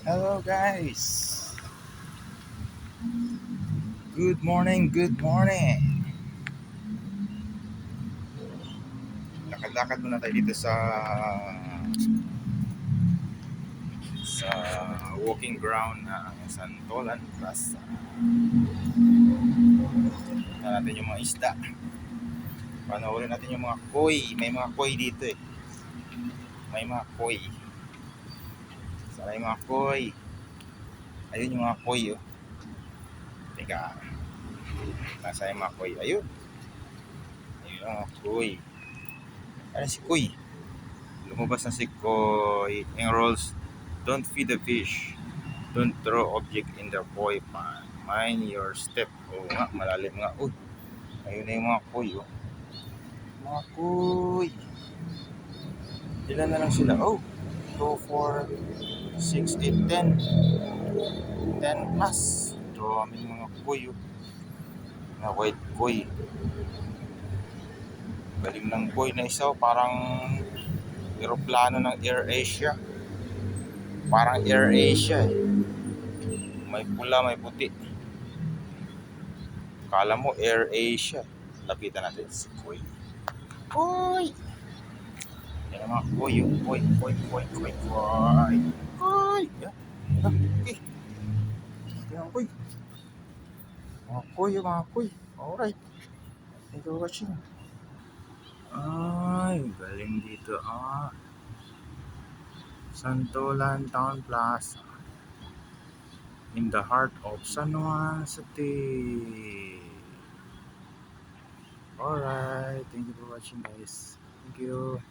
Hello guys. Good morning, good morning. Lakad-lakad muna tayo dito sa walking ground na Santolan Plaza. Tingnan natin yung mga isda. Panoorin natin yung mga koi. May mga koi dito eh. May mga koi. Sana yung mga koi. Ayun yung mga koi oh. Teka. Nasa yung mga koi. Ayun. Ayun yung mga koi. Ano si koi? Lumabas na si koi. Enrolls. Don't feed the fish. Don't throw object in the koi pond. Mind your step. Oo nga, malalim nga. Uy, ayun na yung mga koi. Oh. Mga koi. Ilan na lang sila? Oh, 2, 4, 6, 8, 10. 10 plus. Dami mga koi. Oh. Na white koi. Galing ng koi na isa. Oh. Parang aeroplano ng Air Asia. Parang Air Asia eh. May pula, may puti. Kala mo Air Asia. Lapitan natin si koi. Koi! Yan ang mga koi, yung koi. Koi! Yan. Okay. Yan ang koi. Mga koi, yung mga koi. Alright. Thank you for watching. Ay, galing dito. Santolan Town Plaza. In the heart of San Juan City. Alright. Thank you for watching guys. Thank you.